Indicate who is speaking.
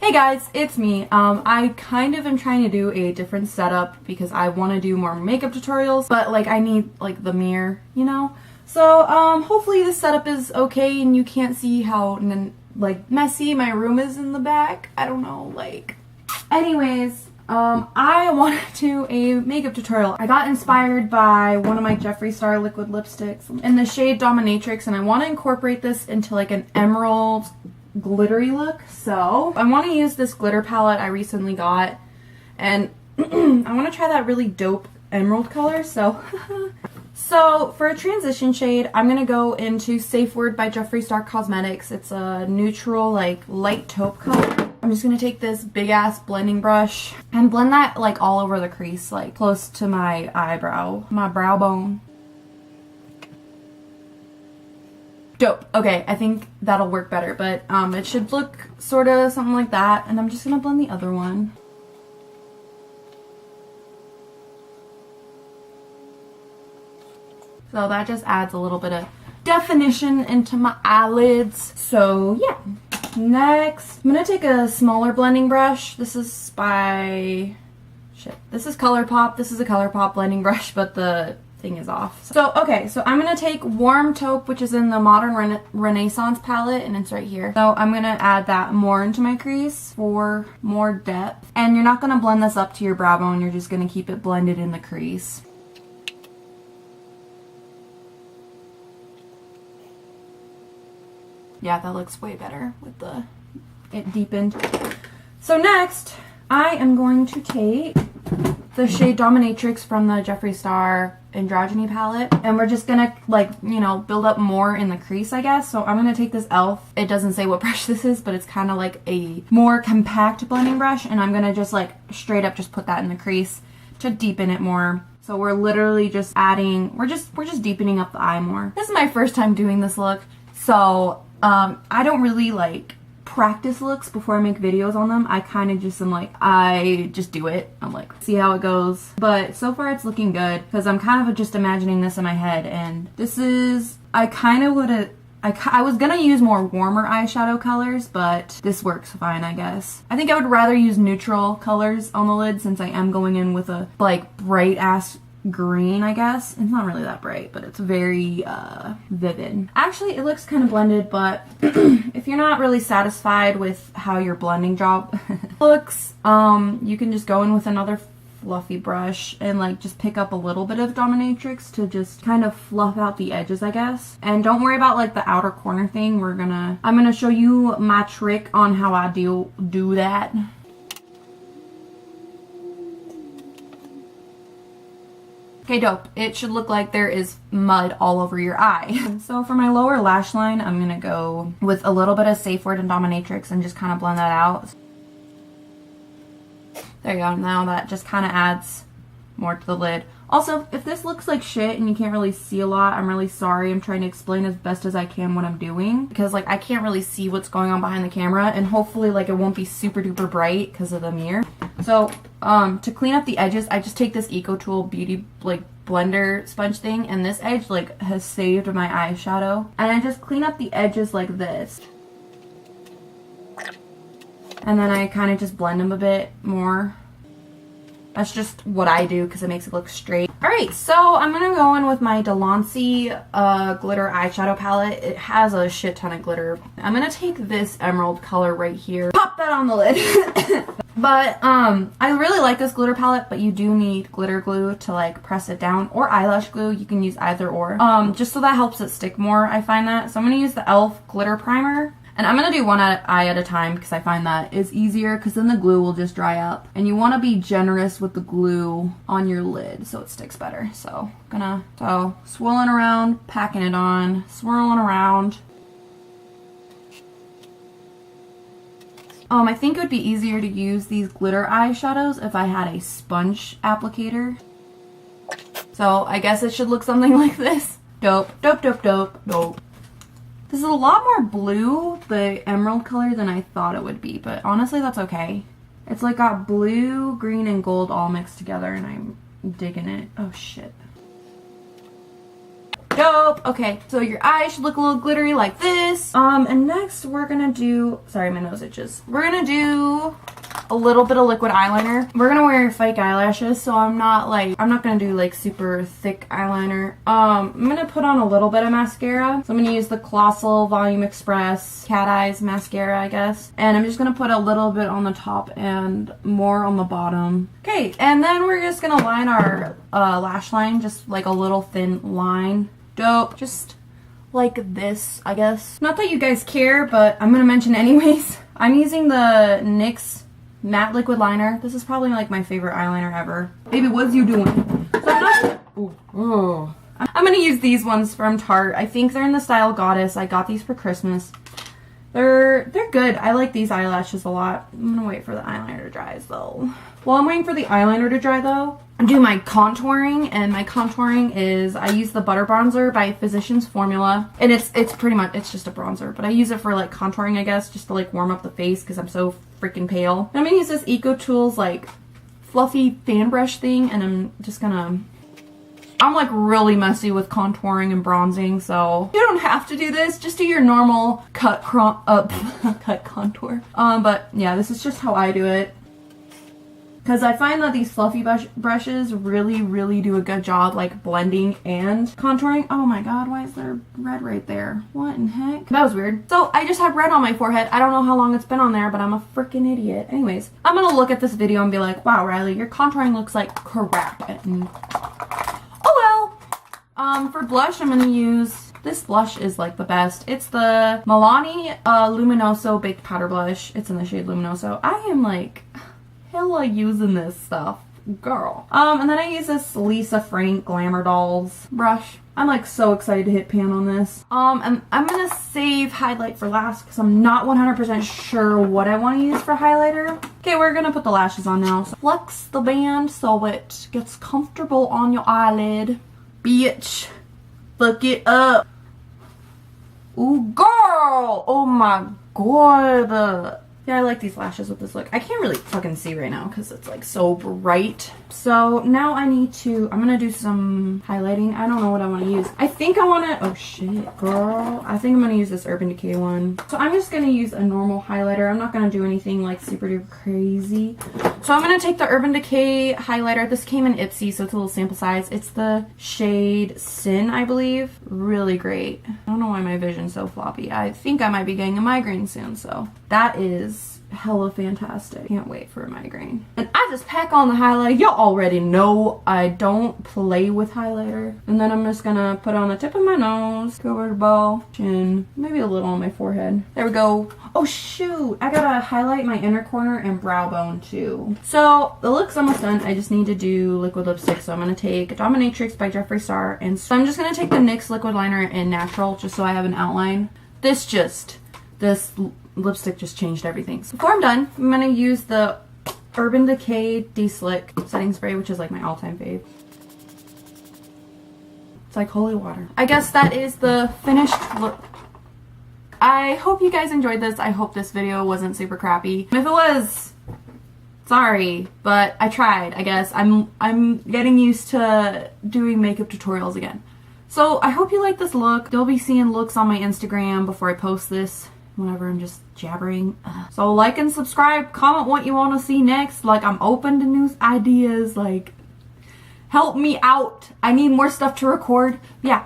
Speaker 1: Hey guys, it's me. I kind of am trying to do a different setup because I want to do more makeup tutorials, but like I need like the mirror, you know? So hopefully this setup is okay and you can't see how like messy my room is in the back. I don't know, like. Anyways, I want to do a makeup tutorial. I got inspired by one of my Jeffree Star liquid lipsticks in the shade Dominatrix, and I want to incorporate this into like an emerald glittery look. So I want to use this glitter palette I recently got, and I want to try that really dope emerald color. So so for a transition shade, I'm gonna go into Safe Word by Jeffree Star Cosmetics. It's a neutral, like light taupe color. I'm just gonna take this big ass blending brush and blend that like all over the crease, like close to my eyebrow, my brow bone. Dope. Okay, I think that'll work better, but it should look sort of something like that, and I'm just gonna blend the other one. So that just adds a little bit of definition into my eyelids. So yeah. Next, I'm gonna take a smaller blending brush. This is by this is ColourPop. This is a ColourPop blending brush, but the thing is off. So okay, so I'm gonna take Warm Taupe, which is in the Modern Renaissance palette, and it's right here. So I'm gonna add that more into my crease for more depth. And you're not gonna blend this up to your brow bone, you're just gonna keep it blended in the crease. Yeah, that looks way better with it deepened. So next, I am going to take the shade Dominatrix from the Jeffree Star Androgyny palette, and we're just gonna, like, you know, build up more in the crease, I guess. So I'm gonna take this e.l.f. It doesn't say what brush this is, but it's kind of like a more compact blending brush, and I'm gonna just like straight up just put that in the crease to deepen it more. So we're literally just adding, we're just deepening up the eye more. This is my first time doing this look, so I don't really like practice looks before I make videos on them. I kind of just am like, I just do it. I'm like, see how it goes. But so far it's looking good because I'm kind of just imagining this in my head, and this is, I was gonna use more warmer eyeshadow colors, but this works fine, I guess. I think I would rather use neutral colors on the lid since I am going in with a like bright ass green, I guess. It's not really that bright, but it's very vivid. Actually, it looks kind of blended, but if you're not really satisfied with how your blending job looks, you can just go in with another fluffy brush and like just pick up a little bit of Dominatrix to just kind of fluff out the edges, I guess. And don't worry about like the outer corner thing. I'm gonna show you my trick on how I do that. Okay, dope. It should look like there is mud all over your eye. So for my lower lash line, I'm gonna go with a little bit of Safe Word and Dominatrix and just kind of blend that out. There you go. Now that just kind of adds more to the lid. Also, if this looks like shit and you can't really see a lot, I'm really sorry. I'm trying to explain as best as I can what I'm doing because like I can't really see what's going on behind the camera, and hopefully like it won't be super duper bright because of the mirror. So to clean up the edges, I just take this EcoTool beauty like blender sponge thing, and this edge like has saved my eyeshadow, and I just clean up the edges like this, and then I kind of just blend them a bit more. That's just what I do because it makes it look straight. Alright, so I'm going to go in with my Delancey glitter eyeshadow palette. It has a shit ton of glitter. I'm going to take this emerald color right here. Pop that on the lid. But I really like this glitter palette, but you do need glitter glue to like press it down, or eyelash glue. You can use either or. Just so that helps it stick more, I find that. So I'm going to use the e.l.f. glitter primer. And I'm going to do one eye at a time because I find that is easier because then the glue will just dry up. And you want to be generous with the glue on your lid so it sticks better. So swirling around, packing it on, swirling around. I think it would be easier to use these glitter eyeshadows if I had a sponge applicator. So I guess it should look something like this. Dope, dope, dope, dope, dope. This is a lot more blue, the emerald color, than I thought it would be, but honestly that's okay. It's like got blue, green, and gold all mixed together, and I'm digging it. Oh shit. Dope. Okay, so your eyes should look a little glittery like this. And next we're gonna do, sorry, my nose itches. We're gonna do a little bit of liquid eyeliner. We're gonna wear fake eyelashes, so I'm not gonna do like super thick eyeliner. I'm gonna put on a little bit of mascara. So I'm gonna use the Colossal Volume Express Cat Eyes mascara, I guess. And I'm just gonna put a little bit on the top and more on the bottom. Okay, and then we're just gonna line our lash line, just like a little thin line. Dope. Just like this, I guess. Not that you guys care, but I'm gonna mention anyways. I'm using the NYX matte liquid liner. This is probably like my favorite eyeliner ever. Baby, what's you doing? So I'm gonna use these ones from Tarte. I think they're in the style Goddess. I got these for Christmas. They're good. I like these eyelashes a lot. I'm gonna wait for the eyeliner to dry though. While I'm waiting for the eyeliner to dry though, I do my contouring, and my contouring is, I use the Butter Bronzer by Physicians Formula, and it's pretty much, it's just a bronzer, but I use it for like contouring, I guess, just to like warm up the face because I'm so freaking pale. And I'm gonna use this Eco Tools like fluffy fan brush thing, and I'm just gonna, I'm like really messy with contouring and bronzing, so you don't have to do this. Just do your normal cut contour. But yeah, this is just how I do it. Because I find that these fluffy brushes really do a good job like blending and contouring. Oh my god, why is there red right there? What in heck? That was weird. So I just have red on my forehead. I don't know how long it's been on there, but I'm a freaking idiot. Anyways, I'm gonna look at this video and be like, wow, Riley, your contouring looks like crap. And oh well. For blush, I'm gonna use, this blush is like the best. It's the Milani Luminoso Baked Powder Blush. It's in the shade Luminoso. I am like hella using this stuff, girl. And then I use this Lisa Frank Glamour Dolls brush. I'm like so excited to hit pan on this. And I'm gonna save highlight for last because I'm not 100% sure what I want to use for highlighter. Okay, we're gonna put the lashes on now. So flex the band so it gets comfortable on your eyelid. Bitch, fuck it up. Ooh, girl! Oh my god. Yeah, I like these lashes with this look. I can't really fucking see right now because it's like so bright. So now I need to, I'm gonna do some highlighting. I don't know what I want to use. I think I want to, oh shit, girl. I think I'm gonna use this Urban Decay one. So I'm just gonna use a normal highlighter. I'm not gonna do anything like super duper crazy. So I'm gonna take the Urban Decay highlighter. This came in Ipsy, so it's a little sample size. It's the shade Sin, I believe. Really great. I don't know why my vision's so floppy. I think I might be getting a migraine soon, so that is hella fantastic. Can't wait for a migraine. And I just pack on the highlighter. Y'all already know I don't play with highlighter. And then I'm just gonna put on the tip of my nose, cover the bow, chin, maybe a little on my forehead. There we go. Oh shoot, I gotta highlight my inner corner and brow bone too. So the look's almost done. I just need to do liquid lipstick. So I'm gonna take Dominatrix by Jeffree Star, and so I'm just gonna take the NYX liquid liner in Natural just so I have an outline. This lipstick just changed everything. So before I'm done, I'm gonna use the Urban Decay De-Slick setting spray, which is like my all-time fave. It's like holy water. I guess that is the finished look. I hope you guys enjoyed this. I hope this video wasn't super crappy. If it was, sorry, but I tried, I guess. I'm getting used to doing makeup tutorials again. So I hope you like this look. You'll be seeing looks on my Instagram before I post this. Whenever I'm just jabbering. So like and subscribe, comment what you want to see next. Like, I'm open to new ideas. Like, help me out. I need more stuff to record. Yeah.